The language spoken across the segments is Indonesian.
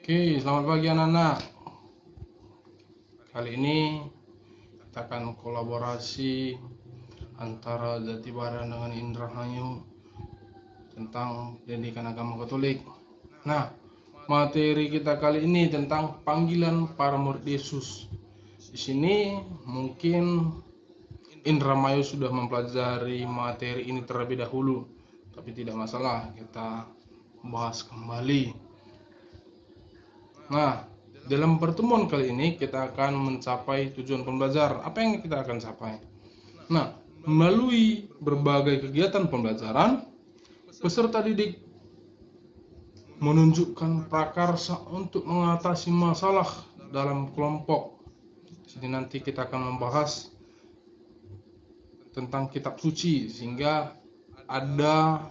Oke, selamat pagi anak-anak. Kali ini kita akan kolaborasi antara Jatibarang dengan Indramayu tentang pendidikan agama Katolik. Nah, materi kita kali ini tentang panggilan para murid Yesus. Di sini mungkin Indramayu sudah mempelajari materi ini terlebih dahulu, tapi tidak masalah, kita bahas kembali. Nah, dalam pertemuan kali ini kita akan mencapai tujuan pembelajar. Apa yang kita akan capai? Nah, melalui berbagai kegiatan pembelajaran, peserta didik menunjukkan prakarsa untuk mengatasi masalah dalam kelompok. Jadi nanti kita akan membahas tentang kitab suci, sehingga ada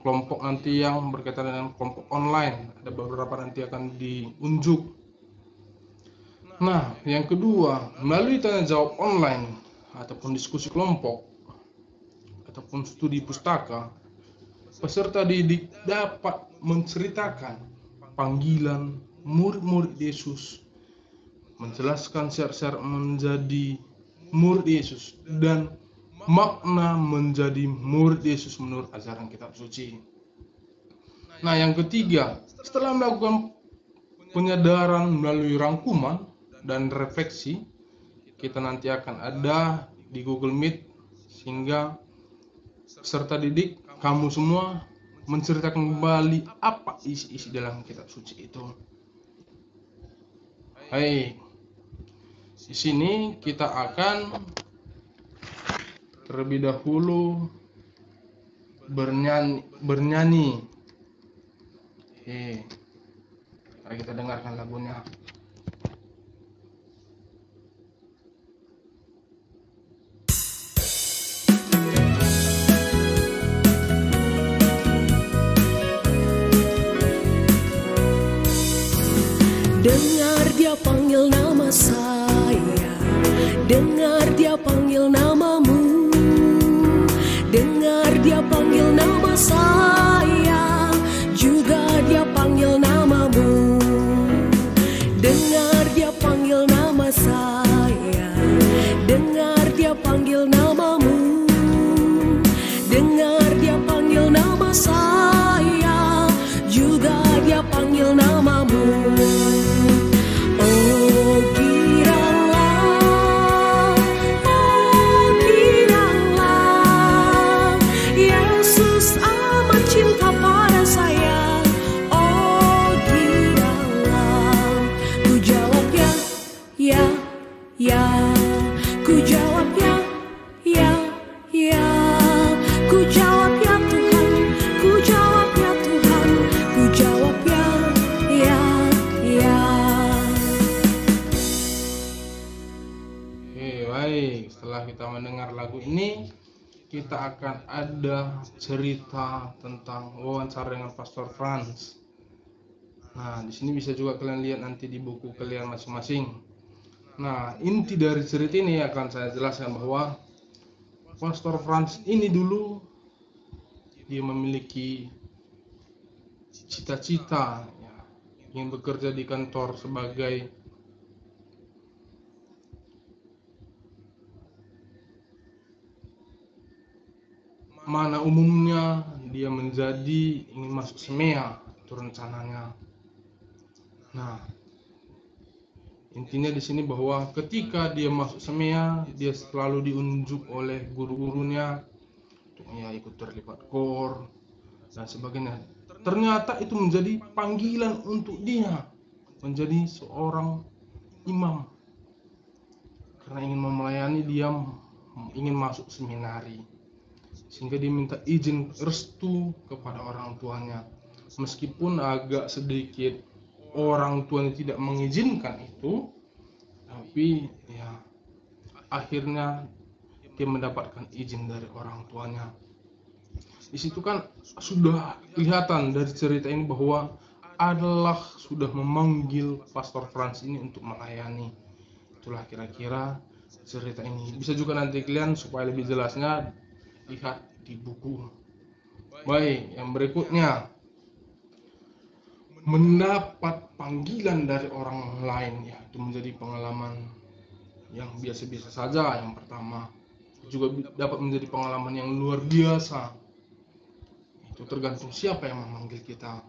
kelompok nanti yang berkaitan dengan kelompok online. Ada beberapa nanti akan diunjuk. Nah, yang kedua, melalui tanya jawab online ataupun diskusi kelompok ataupun studi pustaka, peserta didik dapat menceritakan panggilan murid-murid Yesus, menjelaskan syarat-syarat menjadi murid Yesus dan makna menjadi murid Yesus menurut ajaran kitab suci. Nah, yang ketiga, setelah melakukan penyadaran melalui rangkuman dan refleksi, kita nanti akan ada di Google Meet, sehingga peserta didik, kamu semua menceritakan kembali apa isi-isi dalam kitab suci itu. Hai, di sini kita akan terlebih dahulu bernyanyi. Mari kita dengarkan lagunya. Dengar dia panggil nama saya, dengar dia panggil namamu, dengar dia panggil nama saya, juga dia panggil namamu. Dengar dia panggil nama saya, dengar dia panggil namamu, dengar dia panggil nama saya, juga dia panggil namamu. Setelah kita mendengar lagu ini, kita akan ada cerita tentang wawancara dengan Pastor Franz. Nah, di sini bisa juga kalian lihat nanti di buku kalian masing-masing. Nah, inti dari cerita ini akan saya jelaskan bahwa Pastor Franz ini dulu dia memiliki cita-cita, ingin bekerja di kantor sebagai mana umumnya dia menjadi ingin masuk SEMEA, itu rencananya. Nah, intinya di sini bahwa ketika dia masuk SEMEA, dia selalu diunjuk oleh guru-gurunya untuk ikut terlibat KOR dan sebagainya. Ternyata itu menjadi panggilan untuk dia menjadi seorang imam, karena ingin melayani, dia ingin masuk seminari, sehingga diminta izin restu kepada orang tuanya. Meskipun agak sedikit orang tuanya tidak mengizinkan itu, tapi akhirnya dia mendapatkan izin dari orang tuanya. Di situ kan sudah kelihatan dari cerita ini bahwa Allah sudah memanggil Pastor Franz ini untuk melayani. Itulah kira-kira cerita ini. Bisa juga nanti kalian supaya lebih jelasnya lihat di buku. Baik, yang berikutnya, mendapat panggilan dari orang lain, ya itu menjadi pengalaman yang biasa-biasa saja. Yang pertama juga dapat menjadi pengalaman yang luar biasa. Itu tergantung siapa yang memanggil kita.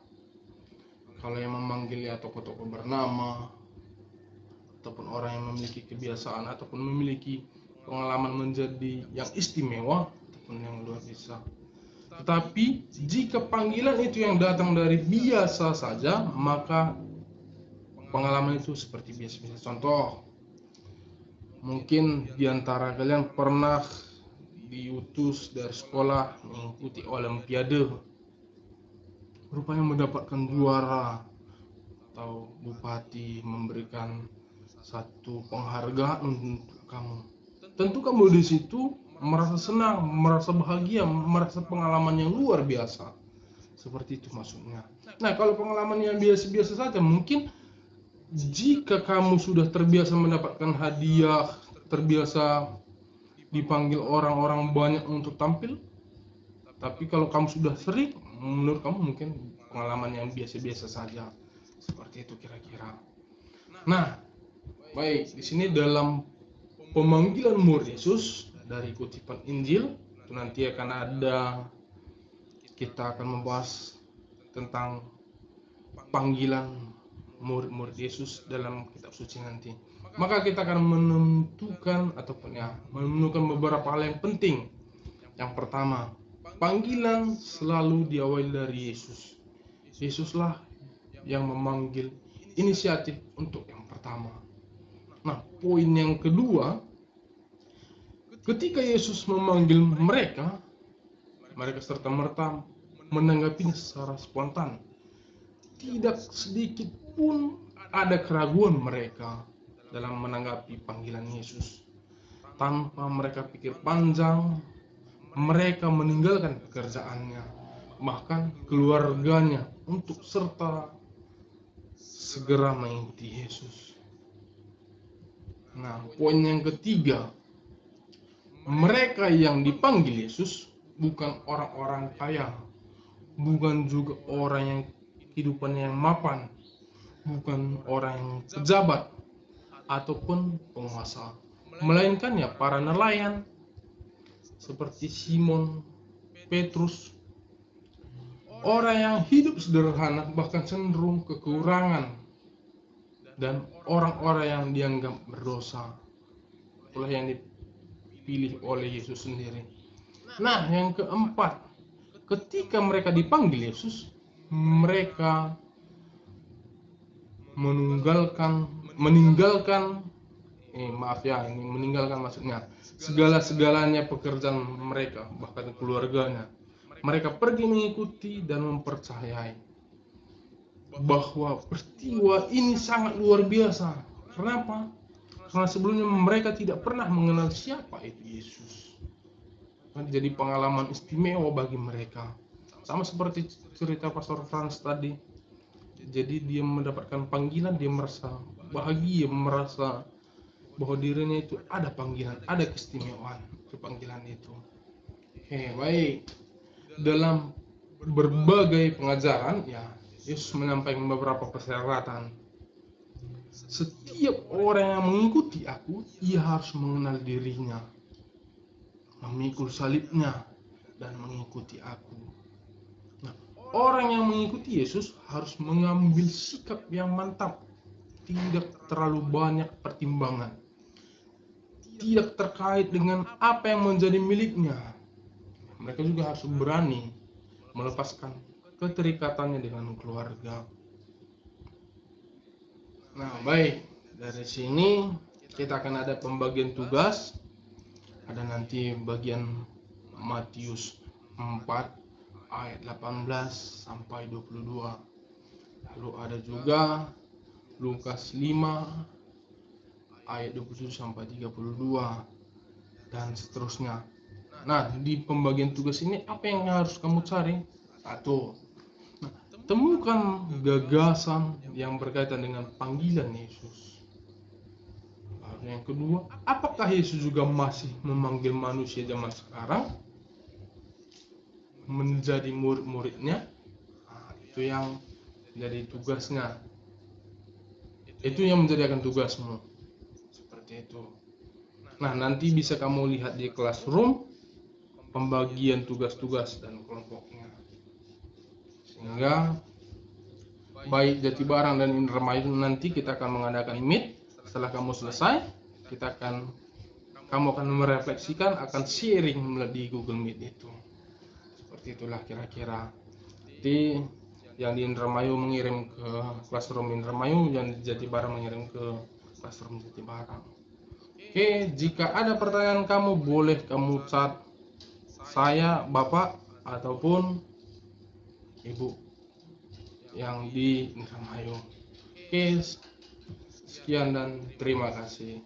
Kalau yang memanggil ya tokoh-tokoh bernama, ataupun orang yang memiliki kebiasaan ataupun memiliki pengalaman menjadi yang istimewa ataupun yang luar biasa. Tetapi jika panggilan itu yang datang dari biasa saja, maka pengalaman itu seperti biasa-biasa. Contoh, mungkin diantara kalian pernah diutus dari sekolah mengikuti olimpiade, rupanya mendapatkan juara, atau bupati memberikan satu penghargaan untuk kamu. Tentu kamu di situ merasa senang, merasa bahagia, merasa pengalaman yang luar biasa. Seperti itu maksudnya. Nah, kalau pengalaman yang biasa-biasa saja, mungkin jika kamu sudah terbiasa mendapatkan hadiah, terbiasa dipanggil orang-orang banyak untuk tampil, tapi kalau kamu sudah sering, menurut kamu mungkin pengalaman yang biasa-biasa saja. Seperti itu kira-kira. Nah, baik, di sini dalam pemanggilan murid Yesus dari kutipan Injil, itu nanti akan ada, kita akan membahas tentang panggilan murid-murid Yesus dalam kitab suci nanti. Maka kita akan menentukan ataupun menemukan beberapa hal yang penting. Yang pertama, panggilan selalu diawali dari Yesus. Yesuslah yang memanggil, inisiatif untuk yang pertama. Nah, poin yang kedua, ketika Yesus memanggil mereka serta-merta menanggapinya secara spontan. Tidak sedikit pun ada keraguan mereka dalam menanggapi panggilan Yesus. Tanpa mereka pikir panjang, mereka meninggalkan pekerjaannya, bahkan keluarganya, untuk serta segera mengikuti Yesus. Nah, poin yang ketiga, mereka yang dipanggil Yesus bukan orang-orang kaya, bukan juga orang yang kehidupannya yang mapan, bukan orang yang pejabat ataupun penguasa, melainkan ya para nelayan seperti Simon, Petrus, orang yang hidup sederhana bahkan cenderung kekurangan, dan orang-orang yang dianggap berdosa. Itulah yang dipilih oleh Yesus sendiri. Nah, yang keempat, ketika mereka dipanggil Yesus, mereka meninggalkan maksudnya segala-segalanya pekerjaan mereka, bahkan keluarganya. Mereka pergi mengikuti dan mempercayai bahwa peristiwa ini sangat luar biasa. Kenapa? Karena sebelumnya mereka tidak pernah mengenal siapa itu Yesus. Jadi pengalaman istimewa bagi mereka. Sama seperti cerita Pastor Frans tadi. Jadi dia mendapatkan panggilan, dia merasa bahagia, merasa bahwa dirinya itu ada panggilan, ada keistimewaan ke panggilan itu. Oke, baik. Dalam berbagai pengajaran, Yesus menyampaikan beberapa persyaratan. Setiap orang yang mengikuti aku, ia harus mengenal dirinya, memikul salibnya, dan mengikuti aku. Nah, orang yang mengikuti Yesus harus mengambil sikap yang mantap, tidak terlalu banyak pertimbangan, tidak terkait dengan apa yang menjadi miliknya. Mereka juga harus berani melepaskan keterikatannya dengan keluarga. Nah, baik, dari sini kita akan ada pembagian tugas. Ada nanti bagian Matius 4 ayat 18 sampai 22. Lalu ada juga Lukas 5 ayat 27 sampai 32 dan seterusnya. Nah, di pembagian tugas ini apa yang harus kamu cari? Satu, temukan gagasan yang berkaitan dengan panggilan Yesus. Lalu yang kedua, apakah Yesus juga masih memanggil manusia zaman sekarang menjadi murid-muridnya? Nah, itu yang jadi tugasnya. Itu yang menjadikan tugasmu. Seperti itu. Nah, nanti bisa kamu lihat di Classroom pembagian tugas-tugas dan kelompoknya. Sehingga baik Jatibarang dan Indramayu nanti kita akan mengadakan meet. Setelah kamu selesai, kamu akan merefleksikan, akan sharing di Google Meet itu. Seperti itulah kira-kira. Jadi yang di Indramayu mengirim ke Classroom Indramayu, yang di Jatibarang mengirim ke Classroom Jatibarang. Oke, jika ada pertanyaan kamu boleh kamu chat saya, Bapak, ataupun Ibu yang di Indramayu. Oke, sekian dan terima kasih.